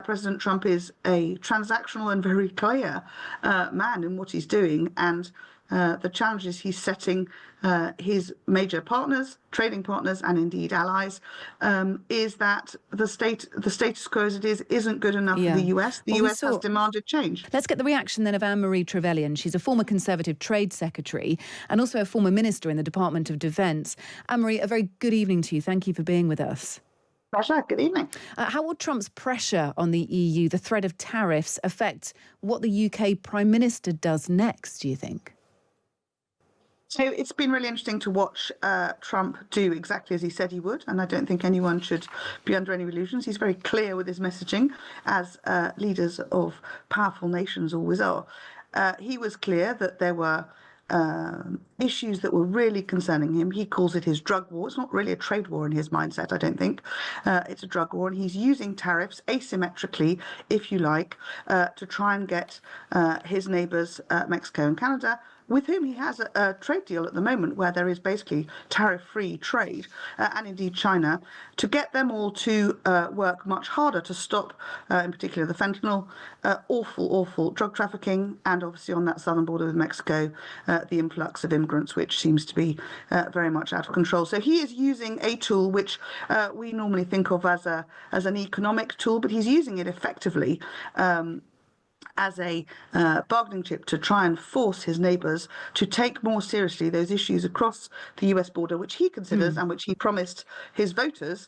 President Trump is a transactional and very clear man in what he's doing, and the challenges he's setting his major partners, trading partners, and indeed allies, is that the status quo as it is isn't good enough for the US. The US has demanded change. Let's get the reaction then of Anne Marie Trevelyan. She's a former Conservative Trade Secretary and also a former Minister in the Department of Defence. Anne Marie, a very good evening to you. Thank you for being with us. Pleasure. Good evening. How will Trump's pressure on the EU, the threat of tariffs, affect what the UK Prime Minister does next, do you think? So it's been really interesting to watch Trump do exactly as he said he would, and I don't think anyone should be under any illusions. He's very clear with his messaging, as leaders of powerful nations always are. He was clear that there were issues that were really concerning him. He calls it his drug war. It's not really a trade war in his mindset, I don't think. It's a drug war, and he's using tariffs asymmetrically, if you like, to try and get his neighbours, Mexico and Canada, with whom he has a trade deal at the moment where there is basically tariff-free trade, and indeed China, to get them all to work much harder to stop, in particular, the fentanyl, awful drug trafficking, and obviously on that southern border with Mexico, the influx of immigrants, which seems to be very much out of control. So he is using a tool which we normally think of as an economic tool, but he's using it effectively as a bargaining chip to try and force his neighbours to take more seriously those issues across the US border, which he considers and which he promised his voters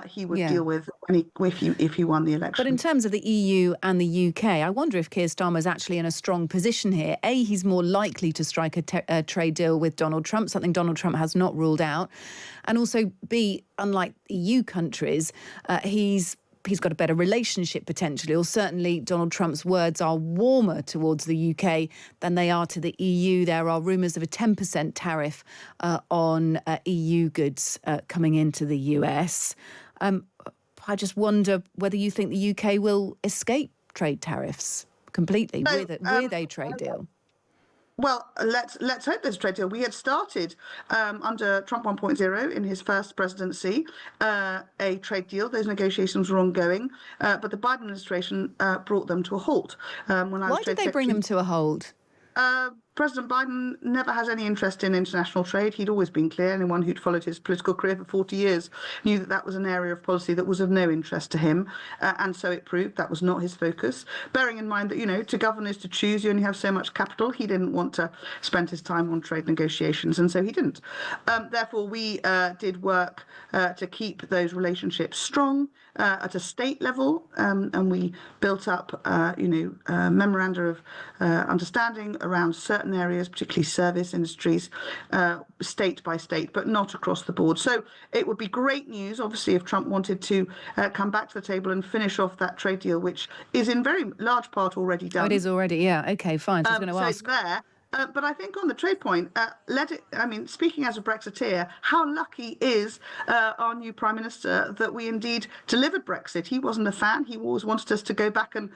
he would deal with if he won the election. But in terms of the EU and the UK, I wonder if Keir Starmer's actually in a strong position here. A, he's more likely to strike a trade deal with Donald Trump, something Donald Trump has not ruled out. And also, B, unlike EU countries, he's got a better relationship potentially, or certainly Donald Trump's words are warmer towards the UK than they are to the EU. There are rumours of a 10% tariff on EU goods coming into the US. I just wonder whether you think the UK will escape trade tariffs completely with a trade deal. Well, let's hope there's a trade deal. We had started under Trump 1.0 in his first presidency a trade deal. Those negotiations were ongoing, but the Biden administration brought them to a halt. Why did they bring them to a halt? President Biden never has any interest in international trade. He'd always been clear. Anyone who'd followed his political career for 40 years knew that that was an area of policy that was of no interest to him. And so it proved that was not his focus. Bearing in mind that, to govern is to choose. You only have so much capital. He didn't want to spend his time on trade negotiations, and so he didn't. Therefore, we did work to keep those relationships strong at a state level, and we built up, memoranda of understanding around certain areas, particularly service industries, state by state, but not across the board. So it would be great news, obviously, if Trump wanted to come back to the table and finish off that trade deal, which is in very large part already done. Oh, it is already, yeah. Okay, fine. So I was going to ask. It's there. But I think on the trade point, speaking as a Brexiteer, how lucky is our new Prime Minister that we indeed delivered Brexit? He wasn't a fan. He always wanted us to go back and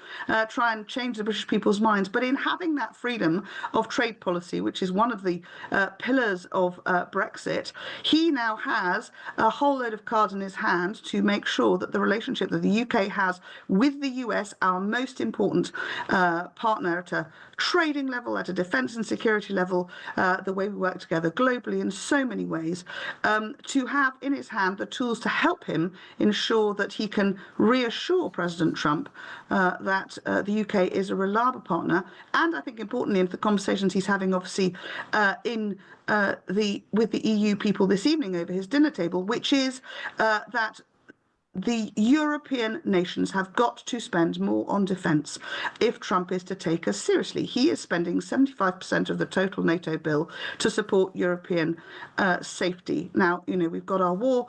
try and change the British people's minds. But in having that freedom of trade policy, which is one of the pillars of Brexit, he now has a whole load of cards in his hand to make sure that the relationship that the UK has with the US, our most important partner at a trading level, at a defence and security level, the way we work together globally in so many ways, to have in his hand the tools to help him ensure that he can reassure President Trump that the UK is a reliable partner. And I think importantly, in the conversations he's having, obviously, with the EU people this evening over his dinner table, which is that the European nations have got to spend more on defence if Trump is to take us seriously. He is spending 75% of the total NATO bill to support European safety. Now, we've got our war,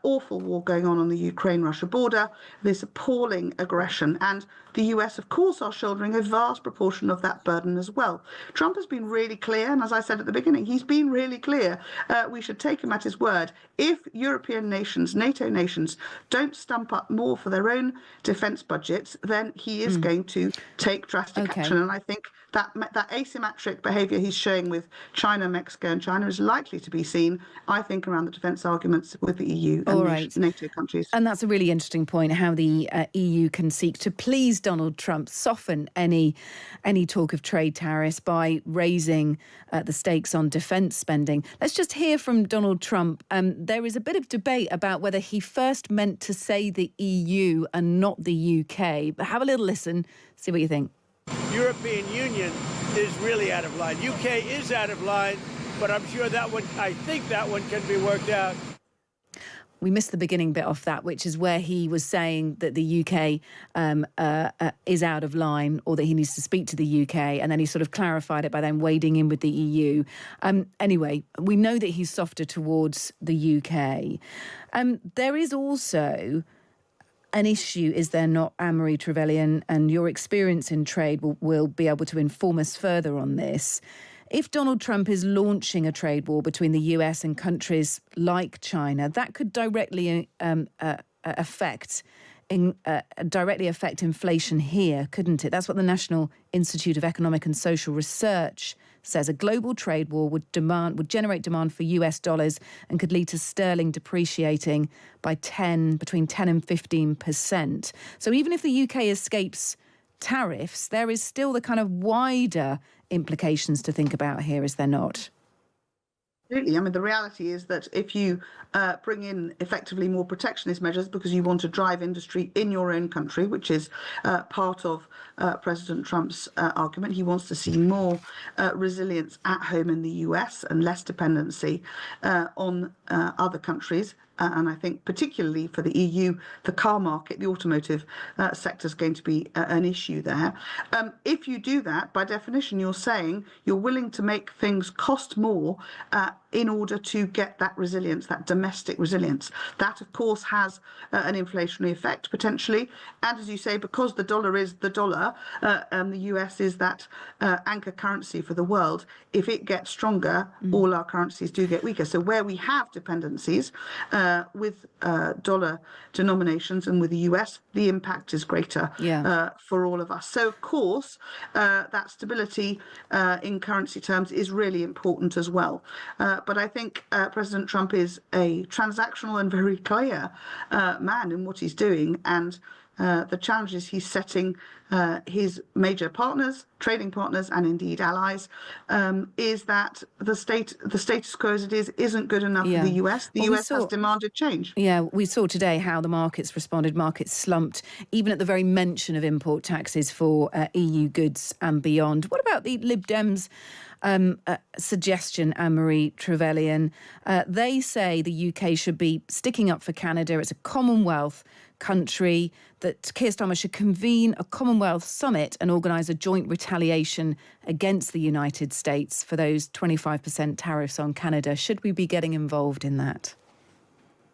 awful war going on the Ukraine-Russia border, this appalling aggression, and the US, of course, are shouldering a vast proportion of that burden as well. Trump has been really clear, and as I said at the beginning, he's been really clear. We should take him at his word. If European nations, NATO nations, don't stump up more for their own defence budgets, then he is going to take drastic action. And I think that asymmetric behaviour he's showing with China, Mexico and China is likely to be seen, I think, around the defence arguments with the EU and NATO countries. And that's a really interesting point, how the EU can seek to please Donald Trump, soften any talk of trade tariffs by raising the stakes on defence spending. Let's just hear from Donald Trump. There is a bit of debate about whether he first meant to say the EU and not the UK. But have a little listen, see what you think. European Union is really out of line. UK is out of line, but I'm sure I think that one can be worked out. We missed the beginning bit off that, which is where he was saying that the UK is out of line, or that he needs to speak to the UK, and then he sort of clarified it by then wading in with the EU. Anyway, we know that he's softer towards the UK. There is also an issue, is there not, Anne Marie Trevelyan, and your experience in trade will be able to inform us further on this. If Donald Trump is launching a trade war between the US and countries like China, that could directly affect inflation here, couldn't it? That's what the National Institute of Economic and Social Research says. A global trade war would generate demand for US dollars and could lead to sterling depreciating by between 10 and 15%. So even if the UK escapes tariffs, there is still the kind of wider implications to think about here, is there not? Absolutely. I mean, the reality is that if you bring in effectively more protectionist measures because you want to drive industry in your own country, which is part of President Trump's argument, he wants to see more resilience at home in the US and less dependency on other countries. And I think particularly for the EU, the car market, the automotive sector is going to be an issue there. If you do that, by definition, you're saying you're willing to make things cost more in order to get that resilience, that domestic resilience. That, of course, has an inflationary effect potentially. And as you say, because the dollar is the dollar, and the US is that anchor currency for the world, if it gets stronger, all our currencies do get weaker. So where we have dependencies, with dollar denominations and with the US, the impact is greater for all of us. So, of course, that stability in currency terms is really important as well. But I think President Trump is a transactional and very clear man in what he's doing. And the challenges he's setting his major partners, trading partners, and indeed allies, is that the status quo as it is isn't good enough for the US. The US has demanded change. Yeah, we saw today how the markets responded. Markets slumped, even at the very mention of import taxes for EU goods and beyond. What about the Lib Dems' suggestion, Anne Marie Trevelyan? They say the UK should be sticking up for Canada. It's a Commonwealth country, that Keir Starmer should convene a Commonwealth summit and organise a joint retaliation against the United States for those 25% tariffs on Canada. Should we be getting involved in that?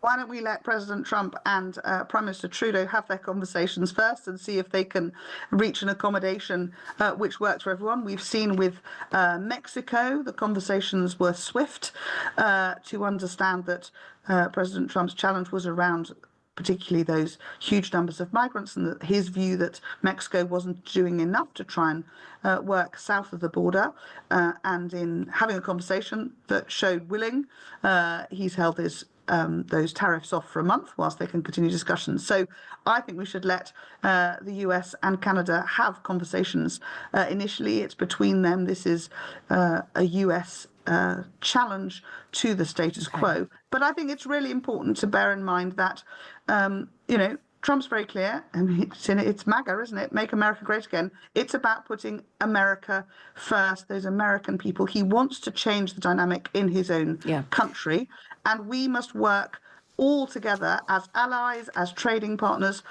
Why don't we let President Trump and Prime Minister Trudeau have their conversations first and see if they can reach an accommodation which works for everyone. We've seen with Mexico, the conversations were swift to understand that President Trump's challenge was around particularly those huge numbers of migrants, and that his view that Mexico wasn't doing enough to try and work south of the border. And in having a conversation that showed willing, he's held those tariffs off for a month whilst they can continue discussions. So I think we should let the US and Canada have conversations. Initially, it's between them. This is a US challenge to the status quo. But I think it's really important to bear in mind that, Trump's very clear, and it's MAGA, isn't it? Make America Great Again. It's about putting America first, those American people. He wants to change the dynamic in his own country, and we must work all together as allies, as trading partners,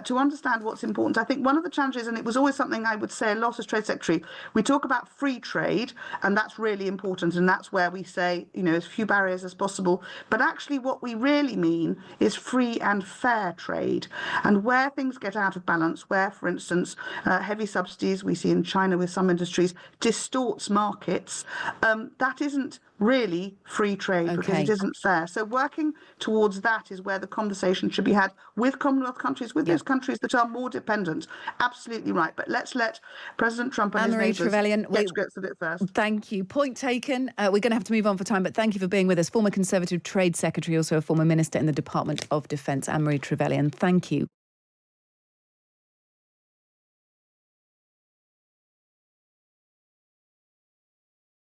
to understand what's important. I think one of the challenges, and it was always something I would say a lot as Trade Secretary, we talk about free trade, and that's really important, and that's where we say, as few barriers as possible. But actually what we really mean is free and fair trade. And where things get out of balance, where, for instance, heavy subsidies we see in China with some industries distorts markets, that isn't really free trade, because Okay. it isn't fair. So working towards that is where the conversation should be had with Commonwealth countries, with those countries that are more dependent. Absolutely right. But let's let President Trump and Anne his Marie neighbours Trevelyan, get to grips with it first. thank you. Point taken. We're going to have to move on for time, but thank you for being with us. Former Conservative Trade Secretary, also a former Minister in the Department of Defence, Anne Marie Trevelyan. Thank you.